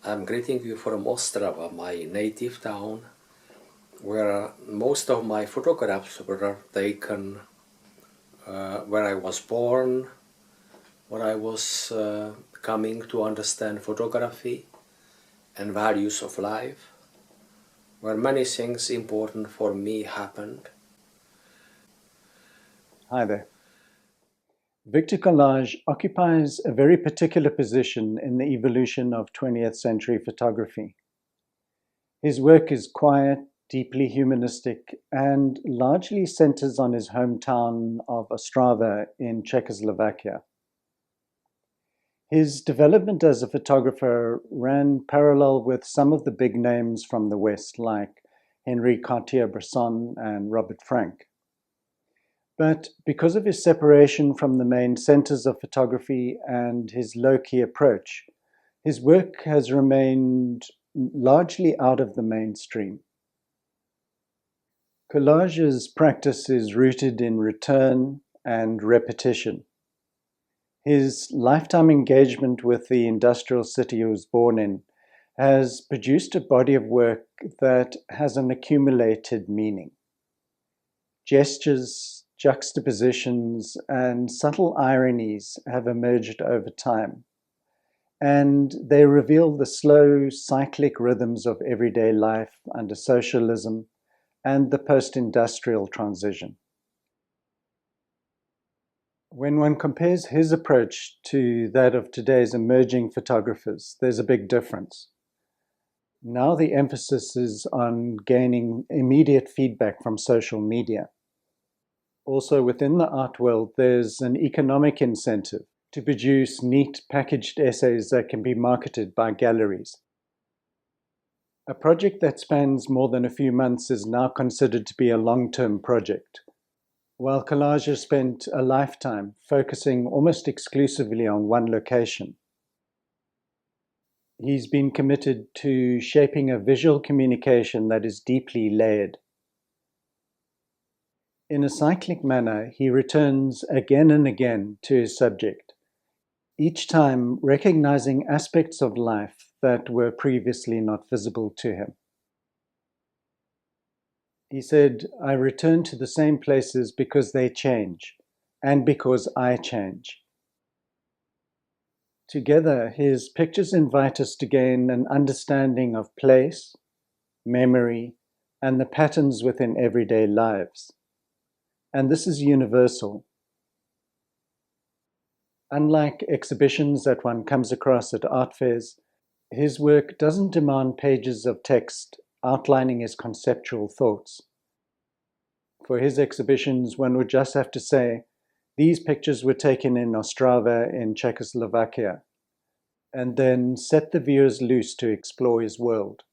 I'm greeting you from Ostrava, my native town, where most of my photographs were taken where I was born, where I was coming to understand photography and values of life, where many things important for me happened. Hi there. Viktor Kolář occupies a very particular position in the evolution of 20th century photography. His work is quiet, deeply humanistic, and largely centers on his hometown of Ostrava in Czechoslovakia. His development as a photographer ran parallel with some of the big names from the West, like Henri Cartier-Bresson and Robert Frank. But because of his separation from the main centers of photography and his low-key approach, his work has remained largely out of the mainstream. Kolář's practice is rooted in return and repetition. His lifetime engagement with the industrial city he was born in has produced a body of work that has an accumulated meaning. Gestures, juxtapositions, and subtle ironies have emerged over time, and they reveal the slow, cyclic rhythms of everyday life under socialism and the post-industrial transition. When one compares his approach to that of today's emerging photographers, there's a big difference. Now the emphasis is on gaining immediate feedback from social media. Also, within the art world, there's an economic incentive to produce neat packaged essays that can be marketed by galleries. A project that spans more than a few months is now considered to be a long-term project, while Kolář has spent a lifetime focusing almost exclusively on one location. He's been committed to shaping a visual communication that is deeply layered. In a cyclic manner, he returns again and again to his subject, each time recognizing aspects of life that were previously not visible to him. He said, "I return to the same places because they change, and because I change." Together, his pictures invite us to gain an understanding of place, memory, and the patterns within everyday lives. And this is universal. Unlike exhibitions that one comes across at art fairs, his work doesn't demand pages of text outlining his conceptual thoughts. For his exhibitions, one would just have to say, these pictures were taken in Ostrava in Czechoslovakia, and then set the viewers loose to explore his world.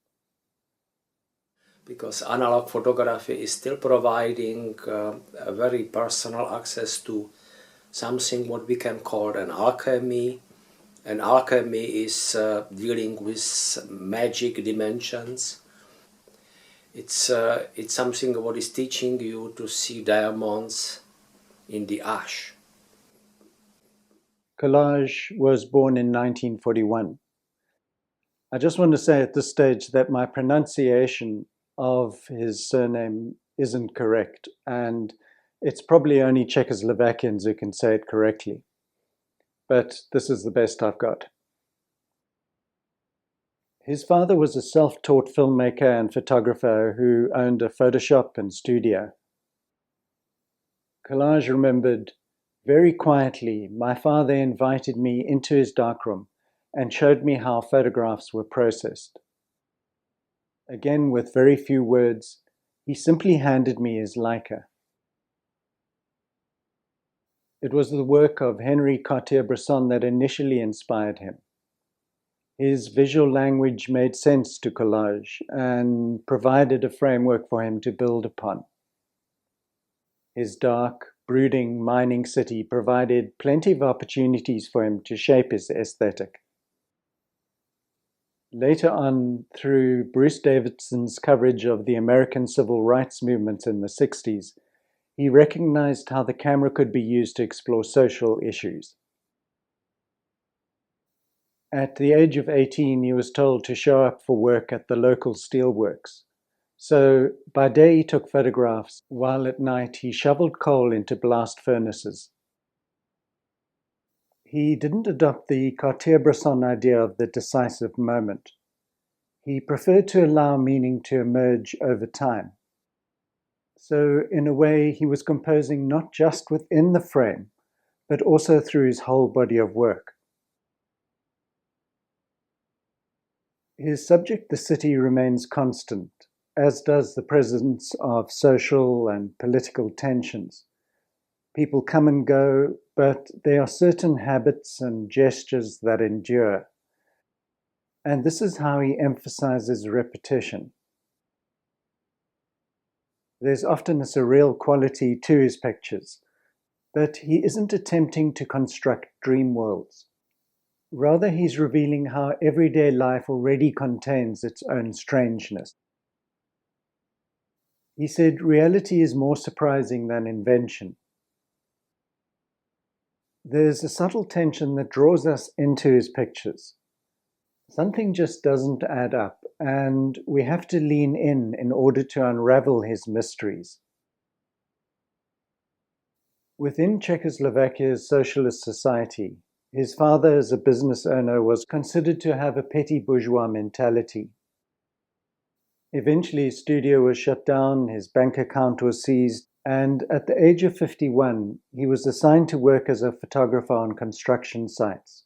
Because analog photography is still providing a very personal access to something what we can call an alchemy. And alchemy is dealing with magic dimensions. It's something what is teaching you to see diamonds in the ash. Kolář was born in 1941. I just want to say at this stage that my pronunciation of his surname isn't correct, and it's probably only Czechoslovakians who can say it correctly. But this is the best I've got. His father was a self-taught filmmaker and photographer who owned a photo shop and studio. Kolář remembered, "Very quietly, my father invited me into his darkroom and showed me how photographs were processed. Again, with very few words, he simply handed me his Leica." It was the work of Henri Cartier-Bresson that initially inspired him. His visual language made sense to Kolář and provided a framework for him to build upon. His dark, brooding mining city provided plenty of opportunities for him to shape his aesthetic. Later on, through Bruce Davidson's coverage of the American civil rights movement in the 60s, he recognized how the camera could be used to explore social issues. At the age of 18, he was told to show up for work at the local steelworks. So by day he took photographs, while at night he shoveled coal into blast furnaces. He didn't adopt the Cartier-Bresson idea of the decisive moment. He preferred to allow meaning to emerge over time. So in a way, he was composing not just within the frame, but also through his whole body of work. His subject, the city, remains constant, as does the presence of social and political tensions. People come and go, but there are certain habits and gestures that endure. And this is how he emphasizes repetition. There's often a surreal quality to his pictures, but he isn't attempting to construct dream worlds. Rather, he's revealing how everyday life already contains its own strangeness. He said, reality is more surprising than invention. There's a subtle tension that draws us into his pictures. Something just doesn't add up, and we have to lean in order to unravel his mysteries. Within Czechoslovakia's socialist society, his father, as a business owner, was considered to have a petty bourgeois mentality. Eventually, his studio was shut down, his bank account was seized, and at the age of 51, he was assigned to work as a photographer on construction sites.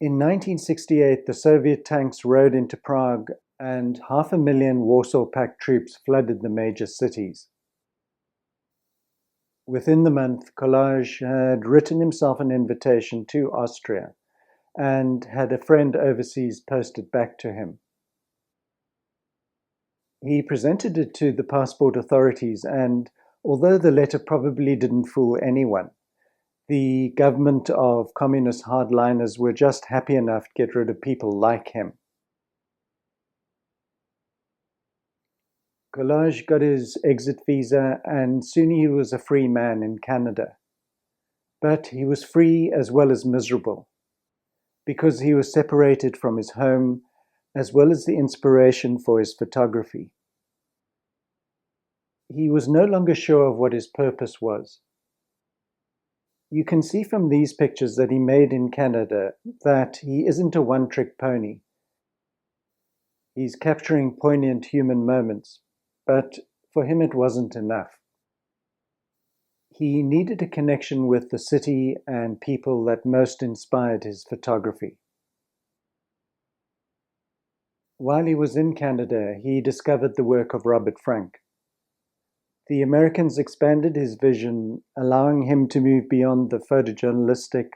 In 1968, the Soviet tanks rode into Prague, and 500,000 Warsaw Pact troops flooded the major cities. Within the month, Kolář had written himself an invitation to Austria and had a friend overseas post it back to him. He presented it to the passport authorities, and although the letter probably didn't fool anyone, the government of communist hardliners were just happy enough to get rid of people like him. Kolář got his exit visa, and soon he was a free man in Canada. But he was free as well as miserable, because he was separated from his home, as well as the inspiration for his photography. He was no longer sure of what his purpose was. You can see from these pictures that he made in Canada that he isn't a one-trick pony. He's capturing poignant human moments, but for him it wasn't enough. He needed a connection with the city and people that most inspired his photography. While he was in Canada, he discovered the work of Robert Frank. The Americans expanded his vision, allowing him to move beyond the photojournalistic,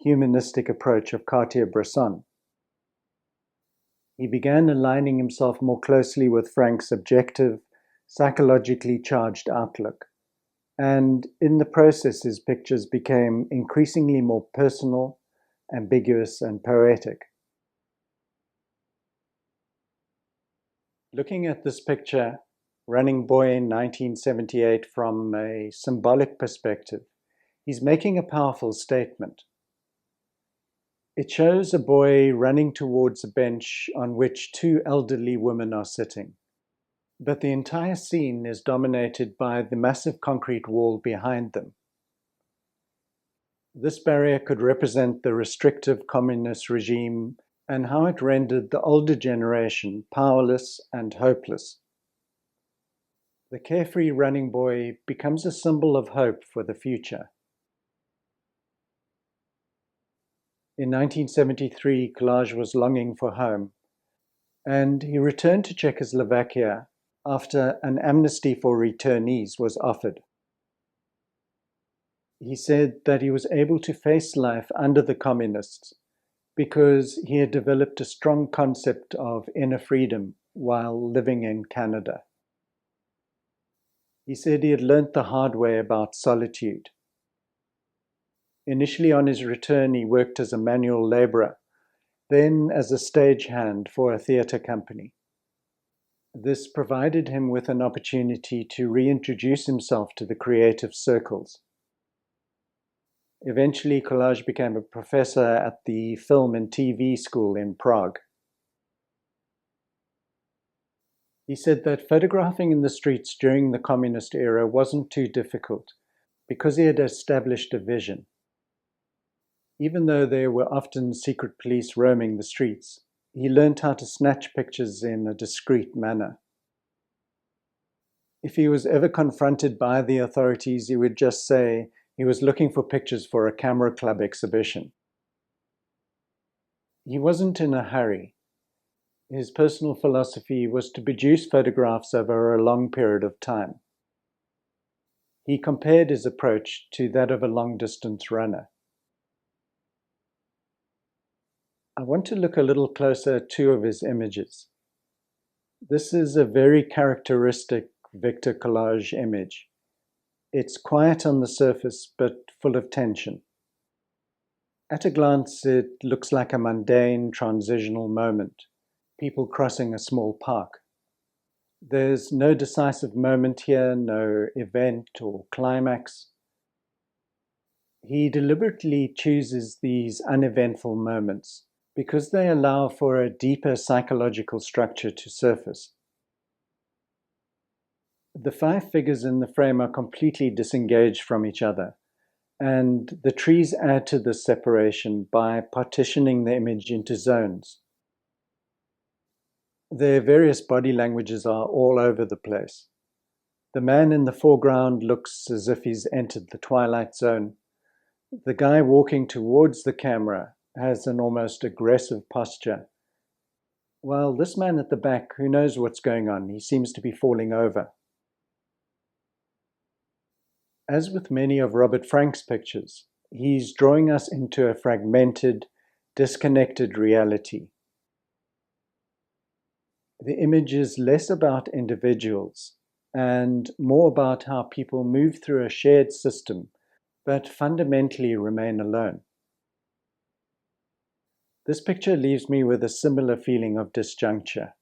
humanistic approach of Cartier-Bresson. He began aligning himself more closely with Frank's objective, psychologically charged outlook, and in the process his pictures became increasingly more personal, ambiguous, and poetic. Looking at this picture, Running Boy in 1978, from a symbolic perspective, he's making a powerful statement. It shows a boy running towards a bench on which two elderly women are sitting. But the entire scene is dominated by the massive concrete wall behind them. This barrier could represent the restrictive communist regime and how it rendered the older generation powerless and hopeless. The carefree running boy becomes a symbol of hope for the future. In 1973, Kolář was longing for home, and he returned to Czechoslovakia after an amnesty for returnees was offered. He said that he was able to face life under the communists because he had developed a strong concept of inner freedom while living in Canada. He said he had learnt the hard way about solitude. Initially on his return, he worked as a manual laborer, then as a stagehand for a theatre company. This provided him with an opportunity to reintroduce himself to the creative circles. Eventually, Kolář became a professor at the Film and TV School in Prague. He said that photographing in the streets during the communist era wasn't too difficult because he had established a vision. Even though there were often secret police roaming the streets, he learned how to snatch pictures in a discreet manner. If he was ever confronted by the authorities, he would just say he was looking for pictures for a camera club exhibition. He wasn't in a hurry. His personal philosophy was to produce photographs over a long period of time. He compared his approach to that of a long-distance runner. I want to look a little closer at two of his images. This is a very characteristic Viktor Kolář image. It's quiet on the surface, but full of tension. At a glance, it looks like a mundane, transitional moment, people crossing a small park. There's no decisive moment here, no event or climax. He deliberately chooses these uneventful moments because they allow for a deeper psychological structure to surface. The five figures in the frame are completely disengaged from each other, and the trees add to this separation by partitioning the image into zones. Their various body languages are all over the place. The man in the foreground looks as if he's entered the twilight zone. The guy walking towards the camera has an almost aggressive posture, while this man at the back, who knows what's going on, he seems to be falling over. As with many of Robert Frank's pictures, he's drawing us into a fragmented, disconnected reality. The image is less about individuals and more about how people move through a shared system, but fundamentally remain alone. This picture leaves me with a similar feeling of disjuncture.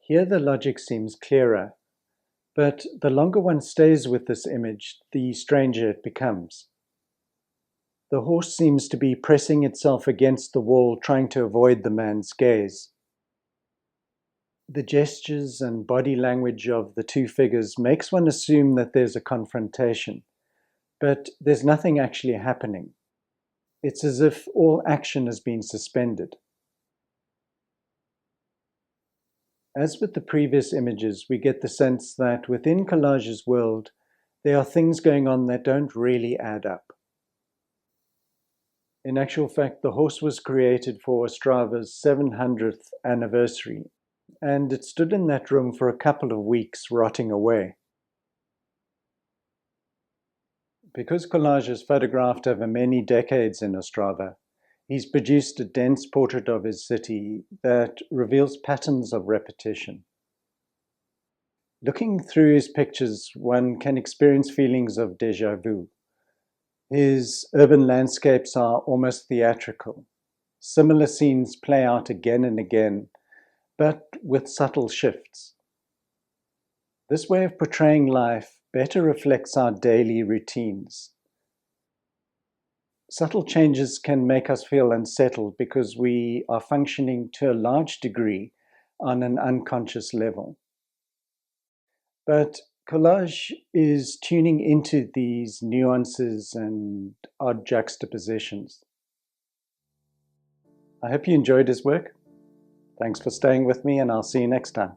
Here the logic seems clearer, but the longer one stays with this image, the stranger it becomes. The horse seems to be pressing itself against the wall, trying to avoid the man's gaze. The gestures and body language of the two figures makes one assume that there's a confrontation, but there's nothing actually happening. It's as if all action has been suspended. As with the previous images, we get the sense that within Kolář's world, there are things going on that don't really add up. In actual fact, the horse was created for Ostrava's 700th anniversary, and it stood in that room for a couple of weeks, rotting away. Because Kolář has photographed over many decades in Ostrava, he's produced a dense portrait of his city that reveals patterns of repetition. Looking through his pictures, one can experience feelings of déjà vu. His urban landscapes are almost theatrical. Similar scenes play out again and again, but with subtle shifts. This way of portraying life better reflects our daily routines. Subtle changes can make us feel unsettled because we are functioning to a large degree on an unconscious level. But Kolář is tuning into these nuances and odd juxtapositions. I hope you enjoyed his work. Thanks for staying with me, and I'll see you next time.